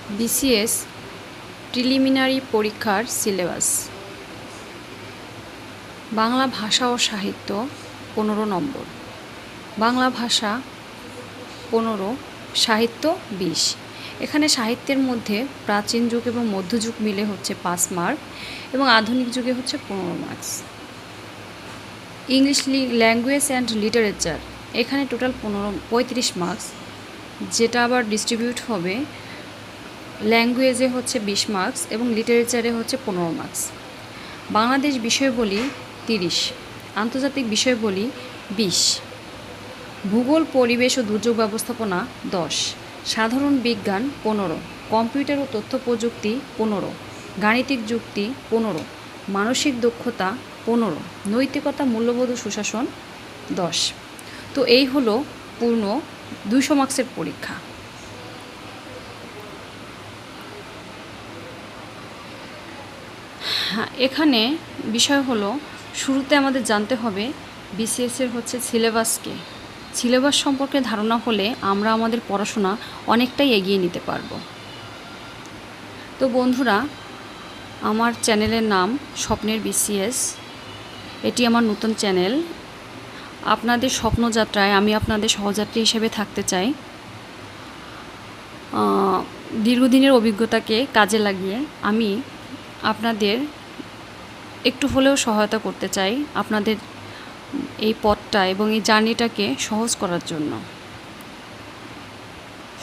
BCS preliminary পরীক্ষার syllabus. Bangla ভাষা ও সাহিত্য 15 নম্বর, বাংলা ভাষা 15, সাহিত্য 20। এখানে সাহিত্যের মধ্যে প্রাচীন যুগ এবং মধ্যযুগ মিলে হচ্ছে 5 মার্ক এবং আধুনিক যুগে হচ্ছে 15 marks. English language and literature, এখানে টোটাল 35 মার্কস, যেটা আবার ডিস্ট্রিবিউট হবে ল্যাঙ্গুয়েজে হচ্ছে 20 মার্কস এবং লিটারেচারে হচ্ছে 15 মার্কস। বাংলাদেশ বিষয়বলি 30, আন্তর্জাতিক বিষয়বলি 20, ভূগোল পরিবেশ ও দুর্যোগ ব্যবস্থাপনা 10, সাধারণ বিজ্ঞান 15, কম্পিউটার ও তথ্য প্রযুক্তি 15, গাণিতিক যুক্তি 15, মানসিক দক্ষতা 15, নৈতিকতা মূল্যবোধ ও সুশাসন 10। তো এই হলো পূর্ণ 200 মার্কসের পরীক্ষা। এখানে বিষয় হলো, শুরুতে আমাদের জানতে হবে বিসিএসের হচ্ছে সিলেবাসকে। সিলেবাস সম্পর্কে ধারণা হলে আমরা আমাদের পড়াশোনা অনেকটাই এগিয়ে নিতে পারবো। তো বন্ধুরা, আমার চ্যানেলের নাম স্বপ্নের বিসিএস, এটি আমার নতুন চ্যানেল। আপনাদের স্বপ্নযাত্রায় আমি আপনাদের সহযাত্রী হিসেবে থাকতে চাই। দীর্ঘদিনের অভিজ্ঞতাকে কাজে লাগিয়ে আমি আপনাদের একটু হলেও সহায়তা করতে চাই আপনাদের এই পথটা এবং এই জার্নিটাকে সহজ করার জন্য।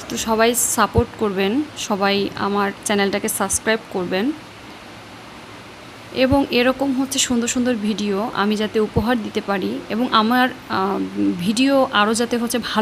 তো সবাই সাপোর্ট করবেন, সবাই আমার চ্যানেলটাকে সাবস্ক্রাইব করবেন এবং এরকম হচ্ছে সুন্দর সুন্দর ভিডিও আমি যাতে উপহার দিতে পারি এবং আমার ভিডিও আরও যাতে হচ্ছে ভালো